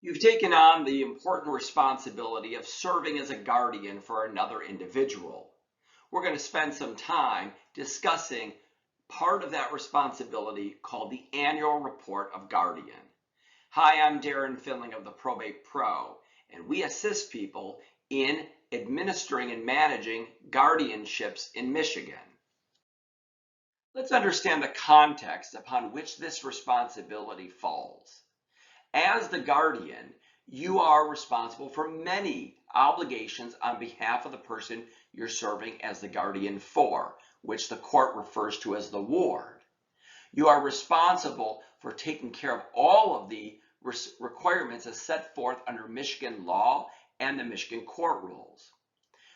You've taken on the important responsibility of serving as a guardian for another individual. We're going to spend some time discussing part of that responsibility called the Annual Report of Guardian. Hi, I'm Darren Findling of the Probate Pro, and we assist people in administering and managing guardianships in Michigan. Let's understand the context upon which this responsibility falls. As the guardian, you are responsible for many obligations on behalf of the person you're serving as the guardian for, which the court refers to as the ward. You are responsible for taking care of all of the requirements as set forth under Michigan law and the Michigan court rules.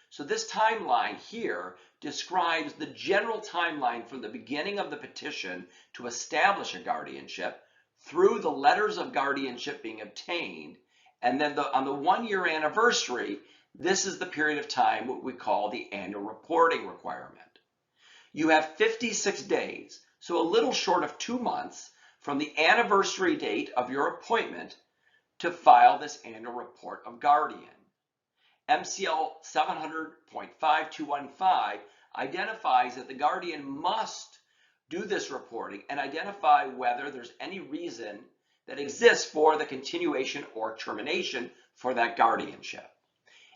So this timeline here describes the general timeline from the beginning of the petition to establish a guardianship through the letters of guardianship being obtained, and then on the 1-year anniversary, this is the period of time what we call the annual reporting requirement. You have 56 days, so a little short of 2 months from the anniversary date of your appointment to file this annual report of guardian. MCL 700.5215 identifies that the guardian must do this reporting and identify whether there's any reason that exists for the continuation or termination for that guardianship.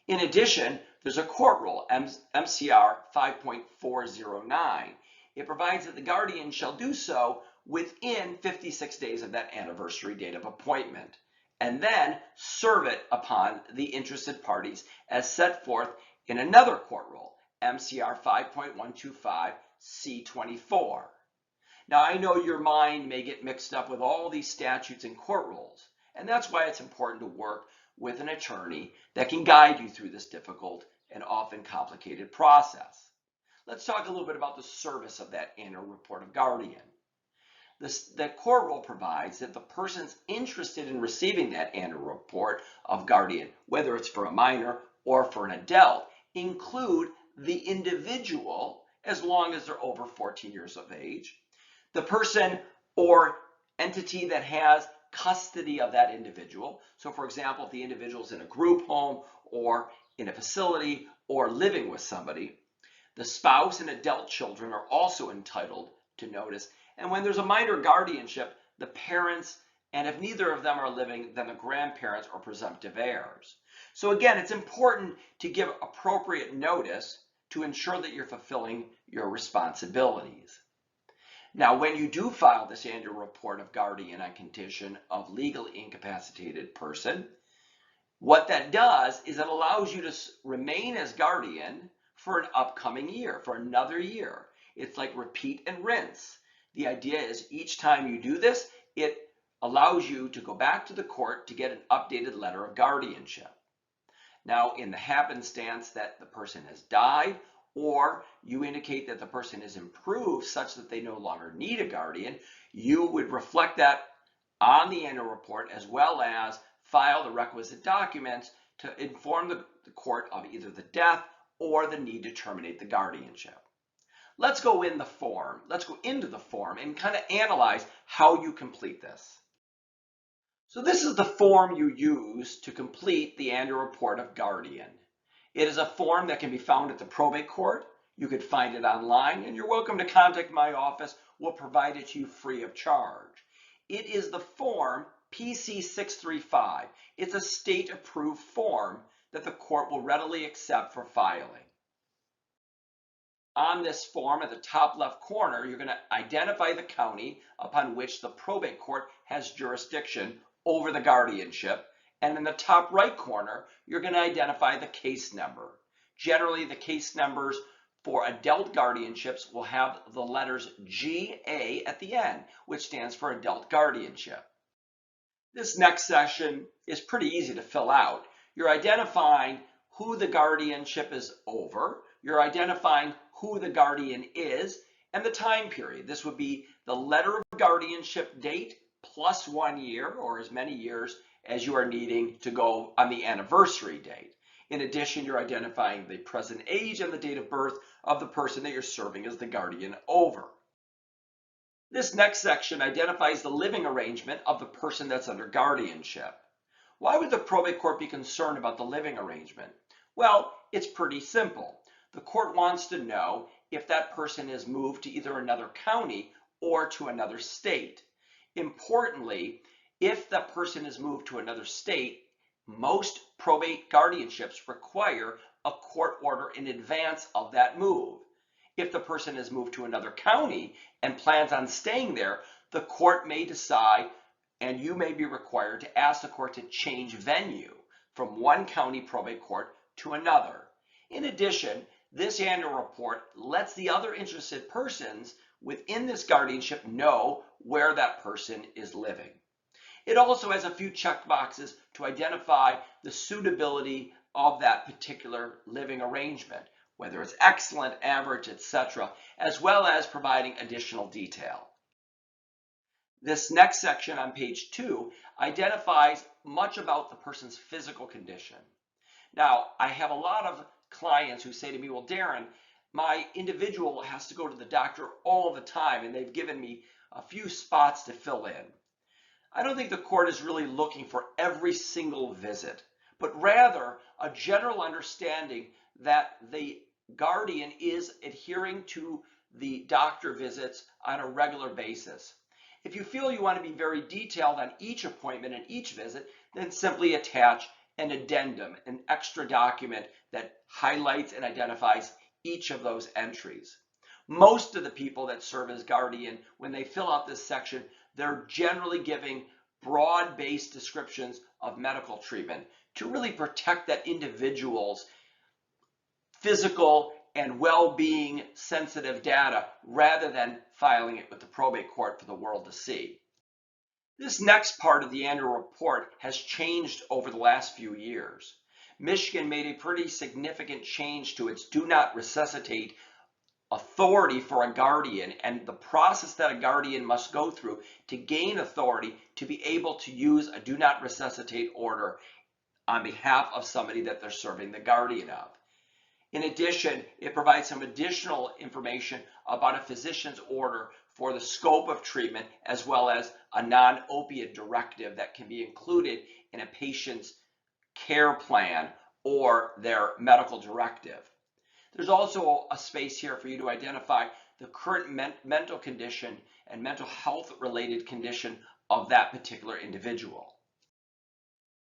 In addition, there's a court rule, MCR 5.409. It provides that the guardian shall do so within 56 days of that anniversary date of appointment, and then serve it upon the interested parties as set forth in another court rule, MCR 5.125 C24. Now, I know your mind may get mixed up with all these statutes and court rules, and that's why it's important to work with an attorney that can guide you through this difficult and often complicated process. Let's talk a little bit about the service of that annual report of guardian. The court rule provides that the person's interested in receiving that annual report of guardian, whether it's for a minor or for an adult, include the individual as long as they're over 14 years of age, the person or entity that has custody of that individual. So for example, if the individual is in a group home or in a facility or living with somebody, the spouse and adult children are also entitled to notice. And when there's a minor guardianship, the parents, and if neither of them are living, then the grandparents or presumptive heirs. So again, it's important to give appropriate notice to ensure that you're fulfilling your responsibilities. Now, when you do file this annual report of guardian on condition of legally incapacitated person, what that does is it allows you to remain as guardian for an upcoming year, for another year. It's like repeat and rinse. The idea is each time you do this, it allows you to go back to the court to get an updated letter of guardianship. Now, in the happenstance that the person has died, or you indicate that the person is improved such that they no longer need a guardian, you would reflect that on the annual report as well as file the requisite documents to inform the court of either the death or the need to terminate the guardianship. Let's go into the form and kind of analyze how you complete this. So this is the form you use to complete the annual report of guardian. It is a form that can be found at the probate court. You could find it online, and you're welcome to contact my office. We'll provide it to you free of charge. It is the form PC 635. It's a state-approved form that the court will readily accept for filing. On this form, at the top left corner, you're going to identify the county upon which the probate court has jurisdiction over the guardianship. And in the top right corner, you're going to identify the case number. Generally, the case numbers for adult guardianships will have the letters GA at the end, which stands for adult guardianship. This next section is pretty easy to fill out. You're identifying who the guardianship is over. You're identifying who the guardian is and the time period. This would be the letter of guardianship date plus 1 year, or as many years as you are needing to go on the anniversary date. In addition, you're identifying the present age and the date of birth of the person that you're serving as the guardian over. This next section identifies the living arrangement of the person that's under guardianship. Why would the probate court be concerned about the living arrangement? Well, it's pretty simple. The court wants to know if that person is moved to either another county or to another state. Importantly, if the person is moved to another state, most probate guardianships require a court order in advance of that move. If the person is moved to another county and plans on staying there, the court may decide, and you may be required to ask the court to change venue from one county probate court to another. In addition, this annual report lets the other interested persons within this guardianship know where that person is living. It also has a few check boxes to identify the suitability of that particular living arrangement, whether it's excellent, average, etc., as well as providing additional detail. This next section on page 2 identifies much about the person's physical condition. Now, I have a lot of clients who say to me, well, Darren, my individual has to go to the doctor all the time, and they've given me a few spots to fill in. I don't think the court is really looking for every single visit, but rather a general understanding that the guardian is adhering to the doctor visits on a regular basis. If you feel you want to be very detailed on each appointment and each visit, then simply attach an addendum, an extra document that highlights and identifies each of those entries. Most of the people that serve as guardian, when they fill out this section, they're generally giving broad-based descriptions of medical treatment to really protect that individual's physical and well-being sensitive data rather than filing it with the probate court for the world to see. This next part of the annual report has changed over the last few years. Michigan made a pretty significant change to its do not resuscitate authority for a guardian and the process that a guardian must go through to gain authority to be able to use a do not resuscitate order on behalf of somebody that they're serving the guardian of. In addition, it provides some additional information about a physician's order for the scope of treatment, as well as a non-opiate directive that can be included in a patient's care plan or their medical directive. There's also a space here for you to identify the current mental condition and mental health related condition of that particular individual.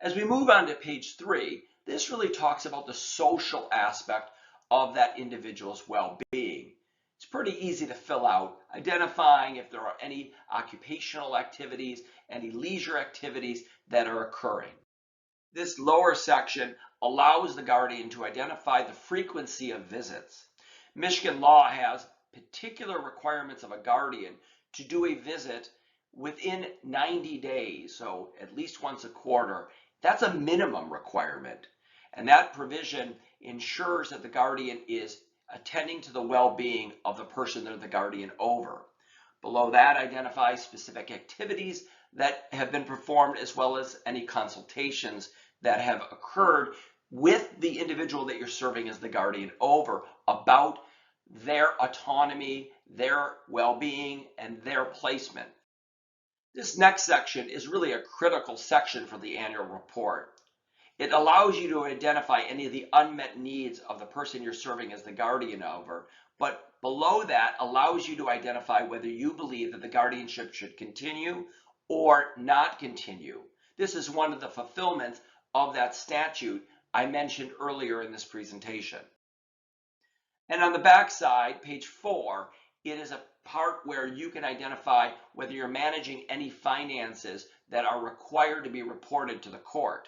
As we move on to page 3, this really talks about the social aspect of that individual's well-being. It's pretty easy to fill out, identifying if there are any occupational activities, any leisure activities that are occurring. This lower section allows the guardian to identify the frequency of visits. Michigan law has particular requirements of a guardian to do a visit within 90 days, so at least once a quarter. That's a minimum requirement, and that provision ensures that the guardian is attending to the well-being of the person they're the guardian over. Below that identifies specific activities that have been performed, as well as any consultations that have occurred with the individual that you're serving as the guardian over about their autonomy, their well-being, and their placement. This next section is really a critical section for the annual report. It allows you to identify any of the unmet needs of the person you're serving as the guardian over, but below that allows you to identify whether you believe that the guardianship should continue or not continue. This is one of the fulfillments of that statute I mentioned earlier in this presentation. And on the back side, page 4, it is a part where you can identify whether you're managing any finances that are required to be reported to the court.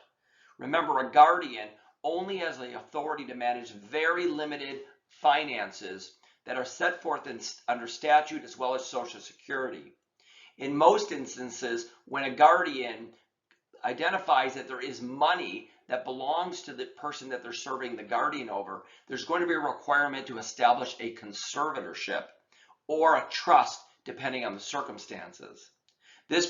Remember, a guardian only has the authority to manage very limited finances that are set forth under statute as well as Social Security. In most instances, when a guardian identifies that there is money that belongs to the person that they're serving the guardian over, there's going to be a requirement to establish a conservatorship or a trust, depending on the circumstances. This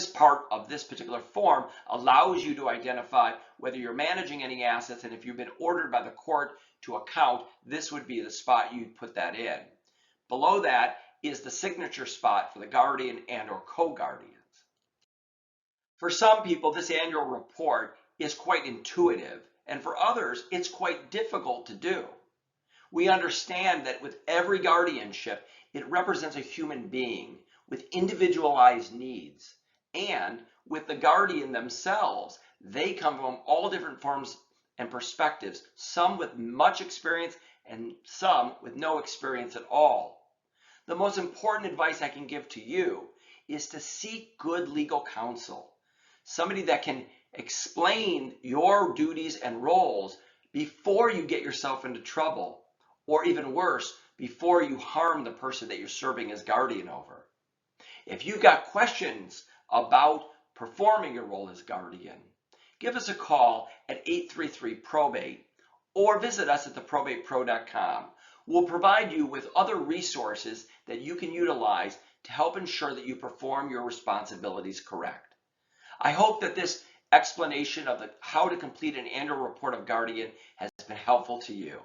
part of this particular form allows you to identify whether you're managing any assets, and if you've been ordered by the court to account, this would be the spot you'd put that in. Below that is the signature spot for the guardian and or co-guardians. For some people, this annual report is quite intuitive, and for others, it's quite difficult to do. We understand that with every guardianship, it represents a human being with individualized needs, and with the guardian themselves, they come from all different forms and perspectives, some with much experience and some with no experience at all. The most important advice I can give to you is to seek good legal counsel, somebody that can explain your duties and roles before you get yourself into trouble, or even worse, before you harm the person that you're serving as guardian over. If you've got questions about performing your role as guardian, give us a call at 833-PROBATE or visit us at theprobatepro.com. We'll provide you with other resources that you can utilize to help ensure that you perform your responsibilities correct. I hope that this explanation of how to complete an annual report of guardian has been helpful to you.